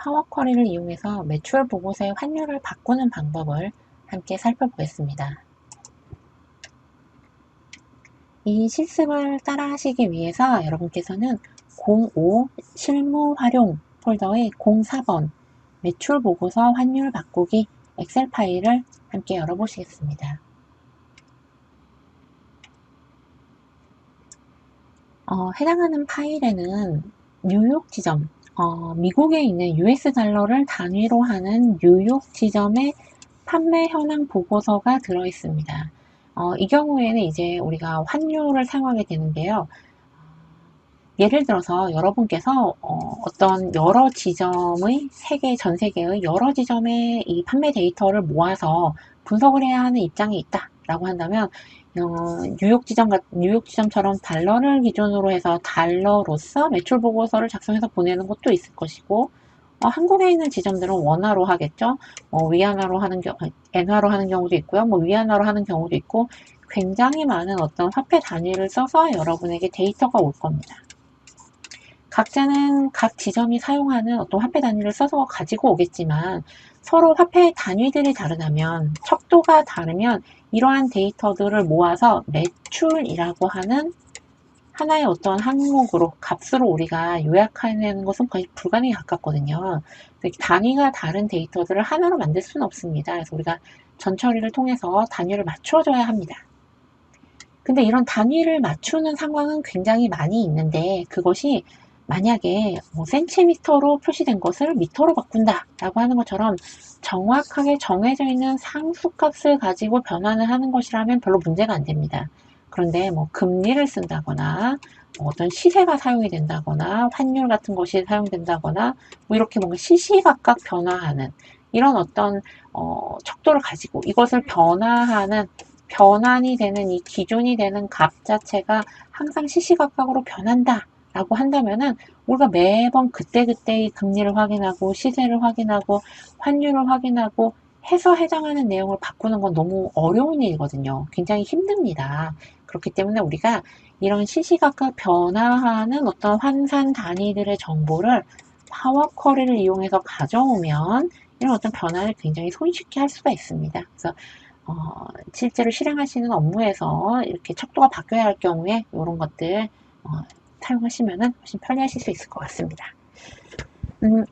파워쿼리를 이용해서 매출 보고서의 환율을 바꾸는 방법을 함께 살펴보겠습니다. 이 실습을 따라 하시기 위해서 여러분께서는 05 실무 활용 폴더의 04번 매출 보고서 환율 바꾸기 엑셀 파일을 함께 열어보시겠습니다. 해당하는 파일에는 뉴욕 지점, 미국에 있는 US 달러를 단위로 하는 뉴욕 지점의 판매 현황 보고서가 들어 있습니다. 이 경우에는 이제 우리가 환율을 사용하게 되는데요. 예를 들어서 여러분께서 어떤 여러 지점의 전 세계의 여러 지점의 이 판매 데이터를 모아서 분석을 해야 하는 입장이 있다라고 한다면 뉴욕 지점처럼 달러를 기준으로 해서 달러로서 매출 보고서를 작성해서 보내는 것도 있을 것이고 한국에 있는 지점들은 원화로 하겠죠. 위안화로 하는 엔화로 하는 경우도 있고요. 위안화로 하는 경우도 있고 굉장히 많은 어떤 화폐 단위를 써서 여러분에게 데이터가 올 겁니다. 각자는 각 지점이 사용하는 어떤 화폐 단위를 써서 가지고 오겠지만 서로 화폐 단위들이 다르다면 척도가 다르면 이러한 데이터들을 모아서 매출이라고 하는 하나의 어떤 항목으로 값으로 우리가 요약하는 것은 거의 불가능에 가깝거든요. 단위가 다른 데이터들을 하나로 만들 수는 없습니다. 그래서 우리가 전처리를 통해서 단위를 맞춰줘야 합니다. 근데 이런 단위를 맞추는 상황은 굉장히 많이 있는데 그것이 만약에 센티미터로 표시된 것을 미터로 바꾼다 라고 하는 것처럼 정확하게 정해져 있는 상수값을 가지고 변환을 하는 것이라면 별로 문제가 안 됩니다. 그런데 금리를 쓴다거나 어떤 시세가 사용이 된다거나 환율 같은 것이 사용된다거나 이렇게 뭔가 시시각각 변화하는 이런 어떤 척도를 가지고 이것을 변환이 되는 이 기준이 되는 값 자체가 항상 시시각각으로 변한다 라고 한다면은 우리가 매번 그때그때의 금리를 확인하고 시세를 확인하고 환율을 확인하고 해서 해당하는 내용을 바꾸는 건 너무 어려운 일이거든요. 굉장히 힘듭니다. 그렇기 때문에 우리가 이런 시시각각 변화하는 어떤 환산 단위들의 정보를 파워쿼리를 이용해서 가져오면 이런 어떤 변화를 굉장히 손쉽게 할 수가 있습니다. 그래서 실제로 실행하시는 업무에서 이렇게 척도가 바뀌어야 할 경우에 이런 것들 사용하시면 훨씬 편리하실 수 있을 것 같습니다.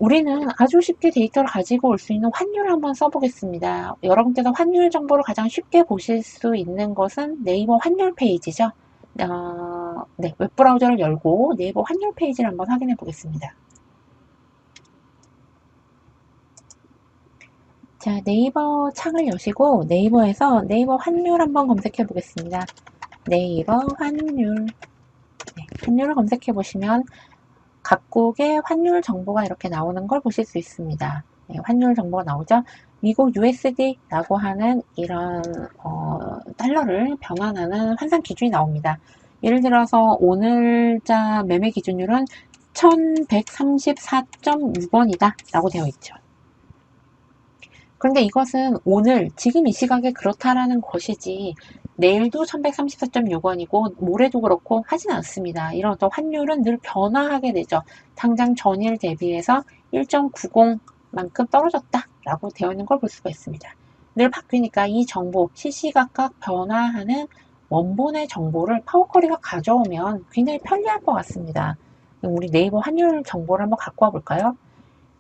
우리는 아주 쉽게 데이터를 가지고 올 수 있는 환율을 한번 써보겠습니다. 여러분께서 환율 정보를 가장 쉽게 보실 수 있는 것은 네이버 환율 페이지죠. 네, 웹브라우저를 열고 네이버 환율 페이지를 한번 확인해 보겠습니다. 자, 네이버 창을 여시고 네이버에서 네이버 환율 한번 검색해 보겠습니다. 네이버 환율. 네, 환율을 검색해 보시면 각국의 환율 정보가 이렇게 나오는 걸 보실 수 있습니다. 네, 환율 정보가 나오죠. 미국 USD라고 하는 이런 달러를 변환하는 환산 기준이 나옵니다. 예를 들어서 오늘자 매매 기준율은 1134.6원이다 라고 되어 있죠. 그런데 이것은 오늘 지금 이 시각에 그렇다라는 것이지 내일도 1134.6원이고 모레도 그렇고 하진 않습니다. 이런 어떤 환율은 늘 변화하게 되죠. 당장 전일 대비해서 1.90만큼 떨어졌다라고 되어 있는 걸 볼 수가 있습니다. 늘 바뀌니까 이 정보, 시시각각 변화하는 원본의 정보를 파워쿼리가 가져오면 굉장히 편리할 것 같습니다. 우리 네이버 환율 정보를 한번 갖고 와 볼까요?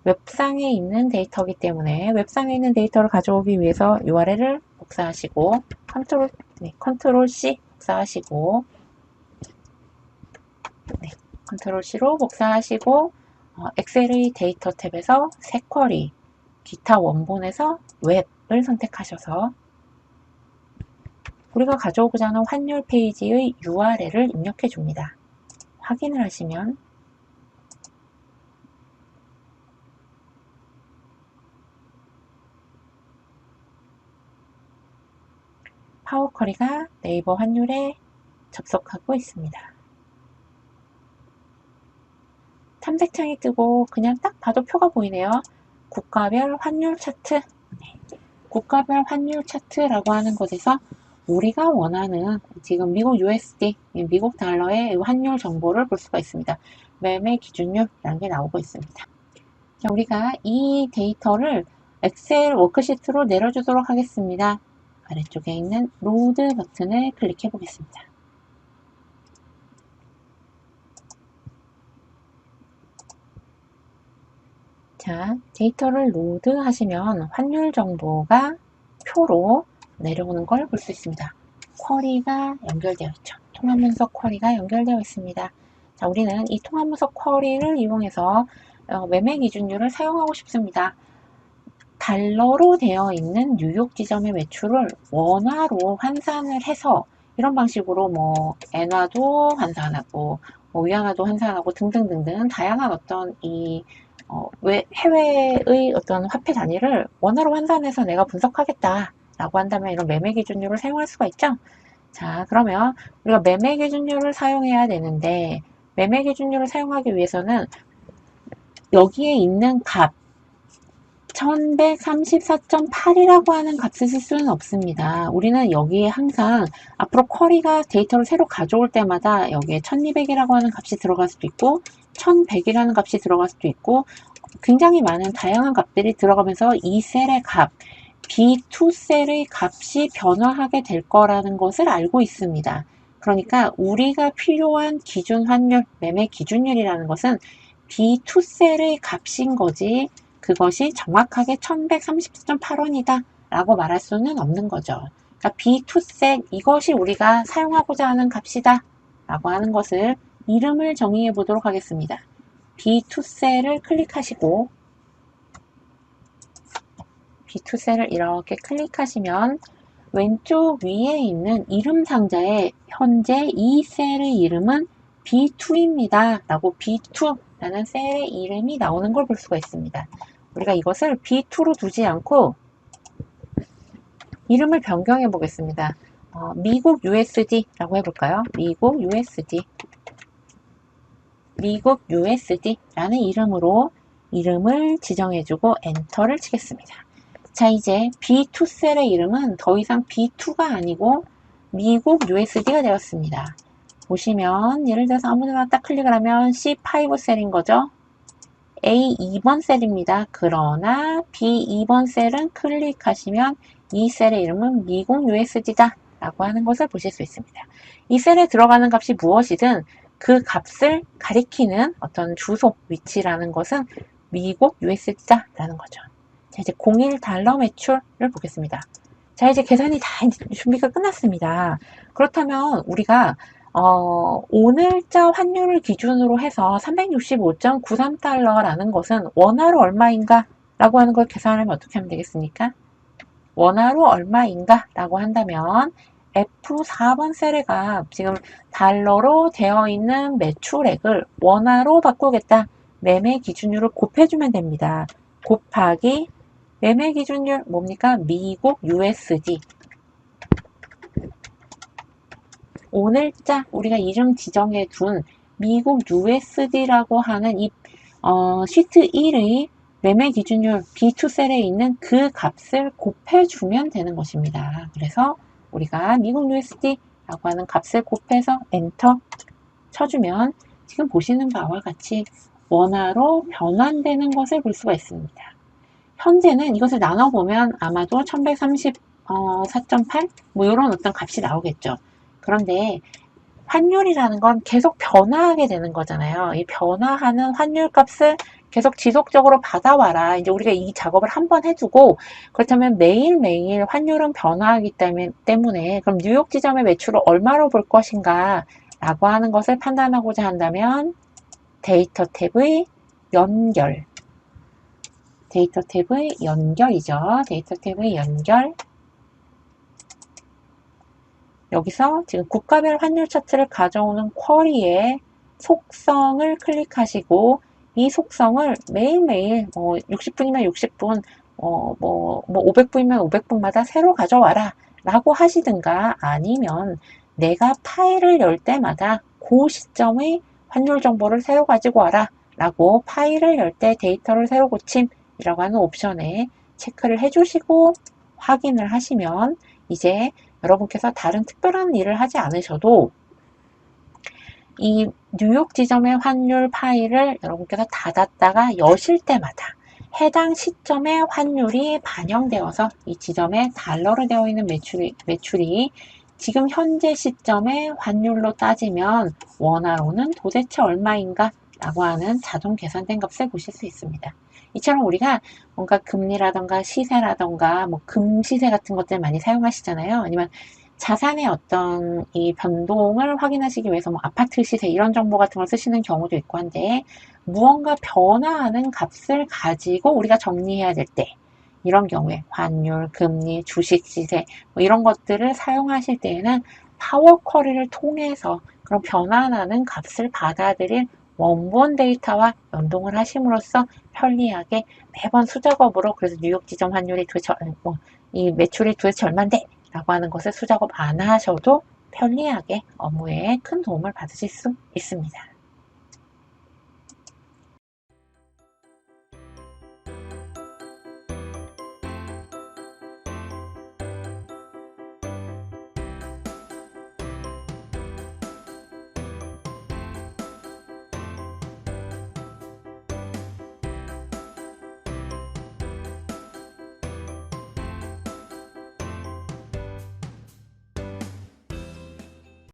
웹상에 있는 데이터이기 때문에 웹상에 있는 데이터를 가져오기 위해서 URL을 복사하시고 컨트롤 C 복사하시고 컨트롤 C로 복사하시고 엑셀의 데이터 탭에서 새 쿼리 기타 원본에서 웹을 선택하셔서 우리가 가져오고자 하는 환율 페이지의 URL을 입력해 줍니다. 확인을 하시면 파워쿼리가 네이버 환율에 접속하고 있습니다. 탐색창이 뜨고 그냥 딱 봐도 표가 보이네요. 국가별 환율 차트. 국가별 환율 차트라고 하는 곳에서 우리가 원하는 지금 미국 USD, 미국 달러의 환율 정보를 볼 수가 있습니다. 매매 기준율이라는 게 나오고 있습니다. 자, 우리가 이 데이터를 엑셀 워크시트로 내려주도록 하겠습니다. 아래쪽에 있는 로드 버튼을 클릭해 보겠습니다. 자, 데이터를 로드 하시면 환율 정보가 표로 내려오는 걸 볼 수 있습니다. 쿼리가 연결되어 있죠. 통합 문서 쿼리가 연결되어 있습니다. 자, 우리는 이 통합 문서 쿼리를 이용해서 매매 기준율을 사용하고 싶습니다. 달러로 되어 있는 뉴욕 지점의 매출을 원화로 환산을 해서 이런 방식으로 뭐 엔화도 환산하고 뭐 위안화도 환산하고 등등등등 다양한 어떤 해외의 어떤 화폐 단위를 원화로 환산해서 내가 분석하겠다라고 한다면 이런 매매 기준율을 사용할 수가 있죠. 자, 그러면 우리가 매매 기준율을 사용해야 되는데 매매 기준율을 사용하기 위해서는 여기에 있는 값 1134.8이라고 하는 값을 쓸 수는 없습니다. 우리는 여기에 항상 앞으로 쿼리가 데이터를 새로 가져올 때마다 여기에 1200이라고 하는 값이 들어갈 수도 있고 1100이라는 값이 들어갈 수도 있고 굉장히 많은 다양한 값들이 들어가면서 이 셀의 값, B2 셀의 값이 변화하게 될 거라는 것을 알고 있습니다. 그러니까 우리가 필요한 기준 환율, 매매 기준율이라는 것은 B2 셀의 값인 거지 그것이 정확하게 1134.8원이다 라고 말할 수는 없는 거죠. 그러니까 B2셀 이것이 우리가 사용하고자 하는 값이다 라고 하는 것을 이름을 정의해 보도록 하겠습니다. B2셀을 클릭하시고 B2셀을 이렇게 클릭하시면 왼쪽 위에 있는 이름 상자에 현재 이 셀의 이름은 B2입니다 라고 B2라는 셀의 이름이 나오는 걸 볼 수가 있습니다. 우리가 이것을 B2로 두지 않고 이름을 변경해 보겠습니다. 미국 USD라고 해볼까요? 미국 USD라는 이름으로 이름을 지정해주고 엔터를 치겠습니다. 자, 이제 B2 셀의 이름은 더 이상 B2가 아니고 미국 USD가 되었습니다. 보시면 예를 들어서 아무데나 딱 클릭을 하면 C5 셀인 거죠. A2번 셀입니다. 그러나 B2번 셀은 클릭하시면 이 셀의 이름은 미국 USD다 라고 하는 것을 보실 수 있습니다. 이 셀에 들어가는 값이 무엇이든 그 값을 가리키는 어떤 주소, 위치라는 것은 미국 USD다 라는 거죠. 자, 이제 01달러 매출을 보겠습니다. 자, 이제 계산이 다 준비가 끝났습니다. 그렇다면 우리가 오늘자 환율을 기준으로 해서 365.93달러라는 것은 원화로 얼마인가? 라고 하는 걸 계산하면 어떻게 하면 되겠습니까? 원화로 얼마인가? 라고 한다면 F4번 셀의 값, 지금 달러로 되어 있는 매출액을 원화로 바꾸겠다. 매매 기준율을 곱해주면 됩니다. 곱하기 매매 기준율 뭡니까? 미국 USD. 오늘자 우리가 이름 지정해 둔 미국 USD라고 하는 이 시트 1의 매매 기준율 B2셀에 있는 그 값을 곱해주면 되는 것입니다. 그래서 우리가 미국 USD라고 하는 값을 곱해서 엔터 쳐주면 지금 보시는 바와 같이 원화로 변환되는 것을 볼 수가 있습니다. 현재는 이것을 나눠보면 아마도 1134.8 뭐 이런 어떤 값이 나오겠죠. 그런데 환율이라는 건 계속 변화하게 되는 거잖아요. 이 변화하는 환율 값을 계속 지속적으로 받아와라. 이제 우리가 이 작업을 한번 해두고 그렇다면 매일매일 환율은 변화하기 때문에 그럼 뉴욕 지점의 매출을 얼마로 볼 것인가 라고 하는 것을 판단하고자 한다면 데이터 탭의 연결 데이터 탭의 연결이죠. 데이터 탭의 연결 여기서 지금 국가별 환율 차트를 가져오는 쿼리의 속성을 클릭하시고 이 속성을 매일매일 60분이면 60분, 500분이면 500분마다 새로 가져와라 라고 하시든가 아니면 내가 파일을 열 때마다 그 시점의 환율 정보를 새로 가지고 와라 라고 파일을 열 때 데이터를 새로 고침이라고 하는 옵션에 체크를 해주시고 확인을 하시면 이제 여러분께서 다른 특별한 일을 하지 않으셔도 이 뉴욕 지점의 환율 파일을 여러분께서 닫았다가 여실 때마다 해당 시점의 환율이 반영되어서 이 지점에 달러로 되어 있는 매출이 지금 현재 시점의 환율로 따지면 원화로는 도대체 얼마인가 라고 하는 자동 계산된 값을 보실 수 있습니다. 이처럼 우리가 뭔가 금리라던가 시세라던가 뭐 금시세 같은 것들 많이 사용하시잖아요. 아니면 자산의 어떤 이 변동을 확인하시기 위해서 뭐 아파트 시세 이런 정보 같은 걸 쓰시는 경우도 있고 한데, 무언가 변화하는 값을 가지고 우리가 정리해야 될 때, 이런 경우에 환율, 금리, 주식 시세 뭐 이런 것들을 사용하실 때에는 파워 쿼리를 통해서 그런 변화나는 값을 받아들일 원본 데이터와 연동을 하심으로써 편리하게 매번 수작업으로, 그래서 뉴욕 지점 환율이 도대체 이 매출이 도대체 얼만데 라고 하는 것을 수작업 안 하셔도 편리하게 업무에 큰 도움을 받으실 수 있습니다.